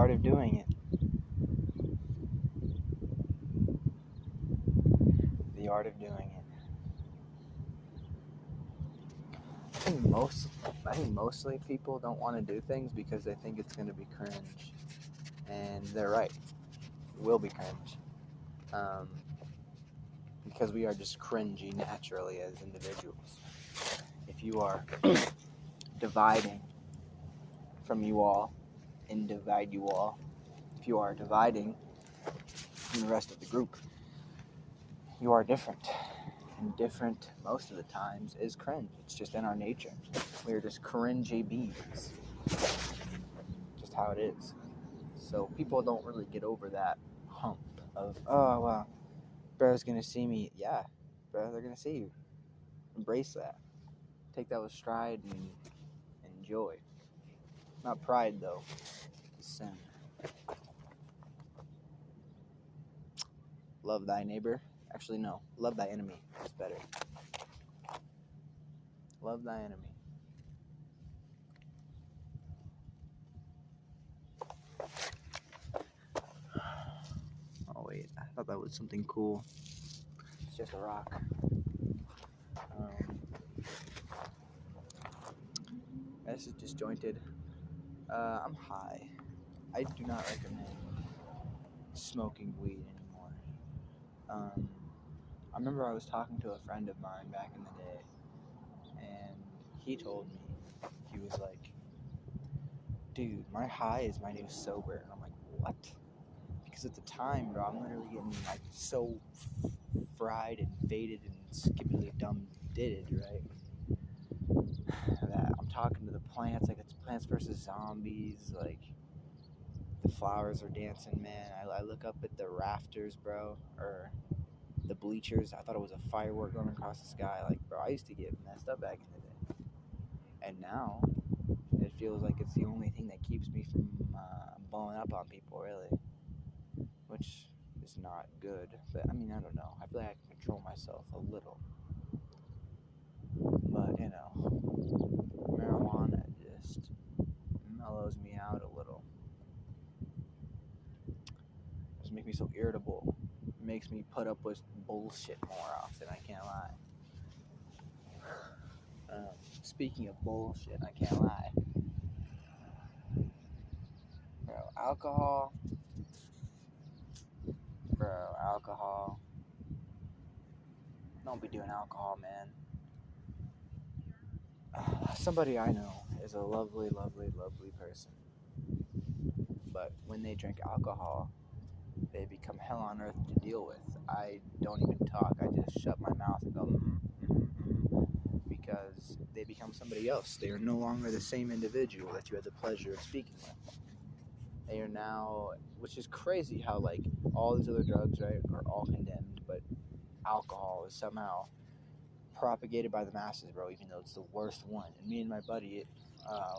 art of doing it. The art of doing it. I think mostly people don't want to do things because they think it's going to be cringe, and they're right. It will be cringe, because we are just cringy naturally as individuals. If you are dividing from you all and divide you all, if you are dividing from the rest of the group, you are different. And different most of the times is cringe. It's just in our nature. We are just cringy beings. Just how it is. So people don't really get over that hump of, oh, well, bro's gonna see me. Yeah, bro, they're gonna see you. Embrace that. Take that with stride and enjoy. Not pride, though. Sin. Love thy neighbor. Actually, no. Love thy enemy. It's better. Love thy enemy. Oh, wait. I thought that was something cool. It's just a rock. This is disjointed. I'm high. I do not recommend smoking weed anymore. I remember I was talking to a friend of mine back in the day, and he told me, he was like, dude, my high is my new sober. And I'm like, what? Because at the time, bro, I'm literally getting like so fried and faded and skippily dumb did, right? That I'm talking to the plants like it's Plants vs. Zombies, like the flowers are dancing, man. I look up at the rafters, bro, or the bleachers. I thought it was a firework going across the sky. Like, bro, I used to get messed up back in the day. And now, it feels like it's the only thing that keeps me from blowing up on people, really. Which is not good. But, I mean, I don't know. I feel like I can control myself a little. But, you know, marijuana just mellows me out a little. Just makes me so irritable. It makes me put up with bullshit more often, I can't lie. Speaking of bullshit, I can't lie. Bro, alcohol. Don't be doing alcohol, man. Somebody I know is a lovely, lovely, lovely person. But when they drink alcohol, they become hell on earth to deal with. I don't even talk. I just shut my mouth and go, because they become somebody else. They are no longer the same individual that you had the pleasure of speaking with. They are now, which is crazy how, like, all these other drugs, right, are all condemned, but alcohol is somehow propagated by the masses, bro, even though it's the worst one. And me and my buddy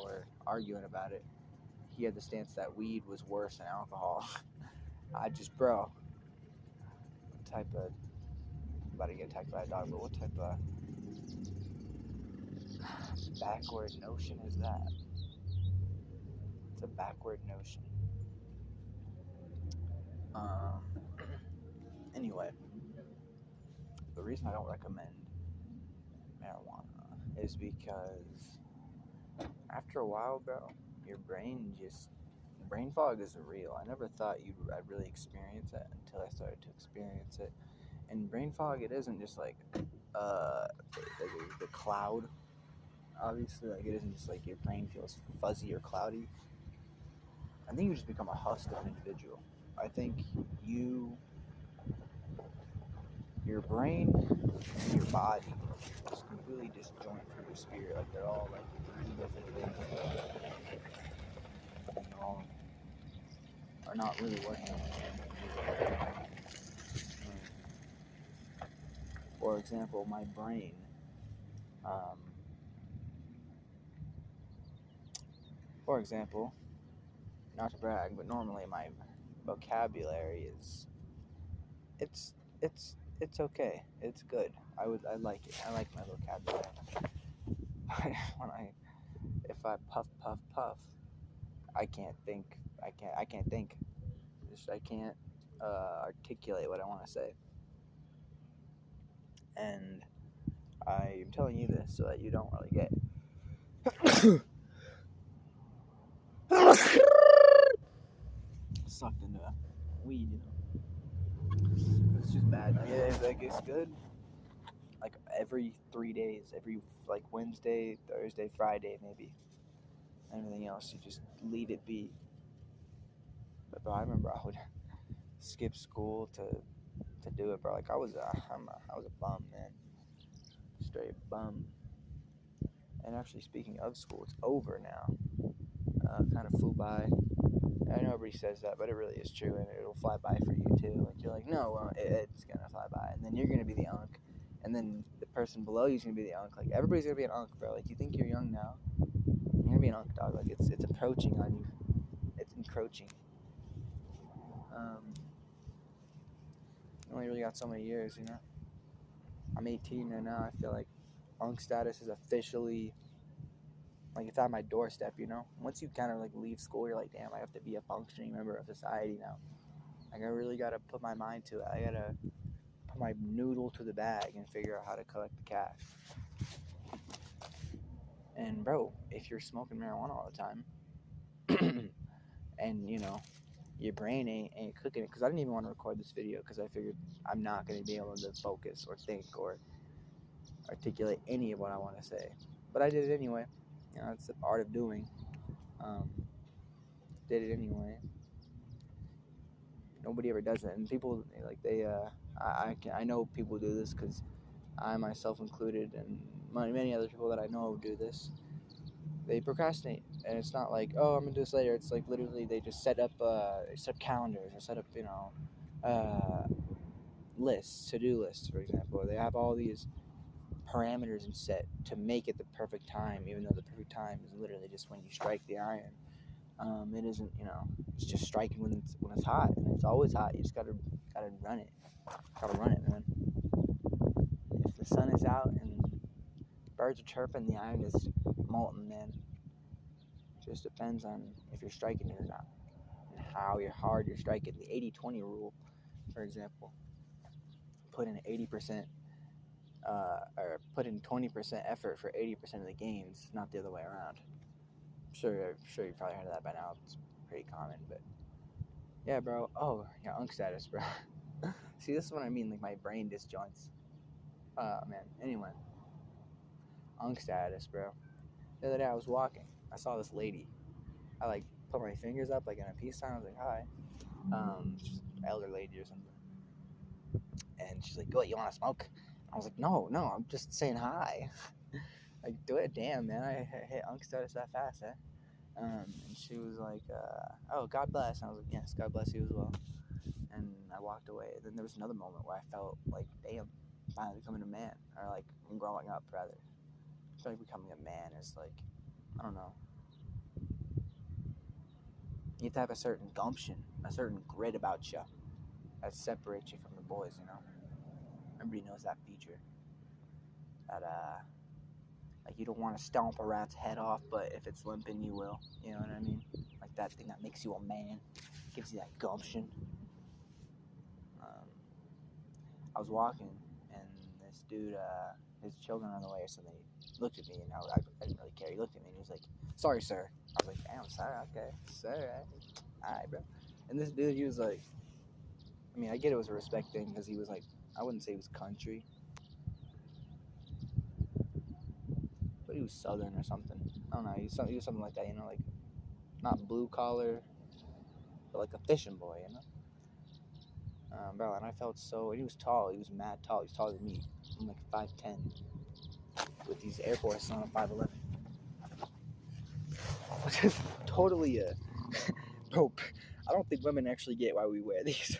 were arguing about it. He had the stance that weed was worse than alcohol. Bro, what type of, I'm about to get attacked by a dog, but what type of backward notion is that? It's a backward notion. Anyway, the reason I don't recommend marijuana is because after a while, bro, your brain fog is real. I never thought I'd really experience it until I started to experience it. And brain fog, it isn't just like the cloud. Obviously, like, it isn't just like your brain feels fuzzy or cloudy. I think you just become a husk of an individual. I think your brain and your body just completely disjoint from your spirit. Like, they're all like three different things. And you all are not really working. For example, my brain. For example, not to brag, but normally my vocabulary is it's okay. It's good. I like it. I like my vocabulary. If I puff, I can't think. I can't think. I can't articulate what I want to say. And I'm telling you this so that you don't really get sucked into weed, you know. It's just bad. Like it's good. Like every 3 days, every like Wednesday, Thursday, Friday, maybe. Everything else, you just leave it be. But bro, I remember I would skip school to do it, bro. Like I was a bum, man, straight bum. And actually, speaking of school, it's over now. Kind of flew by. I know everybody says that, but it really is true, and it'll fly by for you too. Like you're like, no, it's gonna fly by, and then you're gonna be the unk, and then the person below you is gonna be the unk. Like everybody's gonna be an unk, bro. Like you think you're young now, you're gonna be an unk, dog. Like it's approaching on you. It's encroaching. You only really got so many years, you know. I'm 18 right now. I feel like unk status is officially like it's on my doorstep, you know. Once you kind of like leave school, you're like, damn, I have to be a functioning member of society now. Like I really gotta put my mind to it. I gotta put my noodle to the bag and figure out how to collect the cash. And bro, if you're smoking marijuana all the time, and you know your brain ain't cooking it, because I didn't even want to record this video because I figured I'm not gonna be able to focus or think or articulate any of what I want to say. But I did it anyway. You know, it's the art of doing. Did it anyway. Nobody ever does it, and people like I know people do this because I myself included, and many other people that I know do this. They procrastinate, and it's not like, oh, I'm gonna do this later. It's like literally they just set up calendars or set up lists, to-do lists, for example. Or they have all these parameters and set to make it the perfect time, even though the perfect time is literally just when you strike the iron. It isn't, you know, it's just striking when it's hot, and it's always hot. You just gotta run it. Gotta run it, man. If the sun is out and birds are chirping, the iron is molten, man. It just depends on if you're striking it or not, and how hard you're striking. The 80-20 rule, for example, put in 80%, or put in 20% effort for 80% of the gains, not the other way around. I'm sure you probably heard of that by now. It's pretty common, but yeah, bro. Oh, yeah, unk status, bro. See, this is what I mean. Like my brain disjoints. Man. Anyway, unk status, bro. The other day I was walking. I saw this lady. I like put my fingers up like in a peace sign. I was like, hi. She's an elder lady or something. And she's like, what, you want to smoke? I was like, no, I'm just saying hi. Like, do it, damn, man. I hit unk status that fast, eh? And she was like, oh, God bless. And I was like, yes, God bless you as well. And I walked away. Then there was another moment where I felt like, damn, I'm finally becoming a man. Or like, I'm growing up, rather. I feel like becoming a man is like, I don't know. You have to have a certain gumption, a certain grit about you that separates you from the boys, you know? Everybody knows that feature. That, like you don't want to stomp a rat's head off, but if it's limping, you will. You know what I mean? Like that thing that makes you a man, gives you that gumption. I was walking, and this dude, his children on the way or something, he looked at me, and I didn't really care. He looked at me, and he was like, sorry, sir. I was like, damn, sorry, okay, sir, alright, bro. And this dude, he was like, I mean, I get it was a respect thing, because he was like, I wouldn't say he was country, but he was southern or something. I don't know, he was something like that, you know, like, not blue collar, but like a fishing boy, you know? Bro, and I felt so, and he was tall, he was mad tall, he was taller than me. I'm like 5'10", with these Air Force on 5'11". Which is totally dope. I don't think women actually get why we wear these.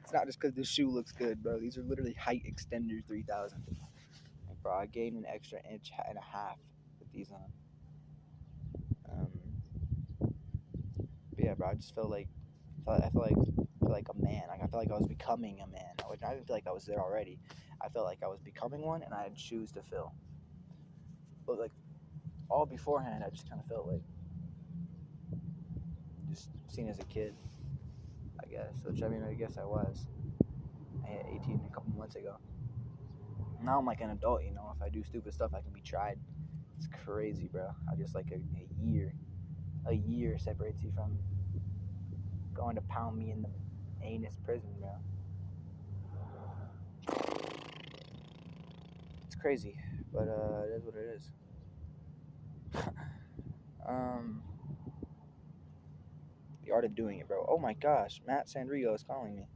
It's not just because the shoe looks good, bro. These are literally height extenders 3000. Like, bro, I gained an extra inch and a half with these on. But yeah, bro, I just feel like I feel like a man. Like I feel like I was becoming a man. I didn't feel like I was there already. I felt like I was becoming one, and I had shoes to fill. But like all beforehand, I just kind of felt like just seen as a kid, I guess. Which, I mean, I guess I was. I hit 18 a couple months ago. Now I'm like an adult, you know. If I do stupid stuff, I can be tried. It's crazy, bro. I just like a year separates you from going to pound me in the anus prison, bro. It's crazy, but it is what it is. The art of doing it, bro. Oh my gosh, Matt Sandrigo is calling me.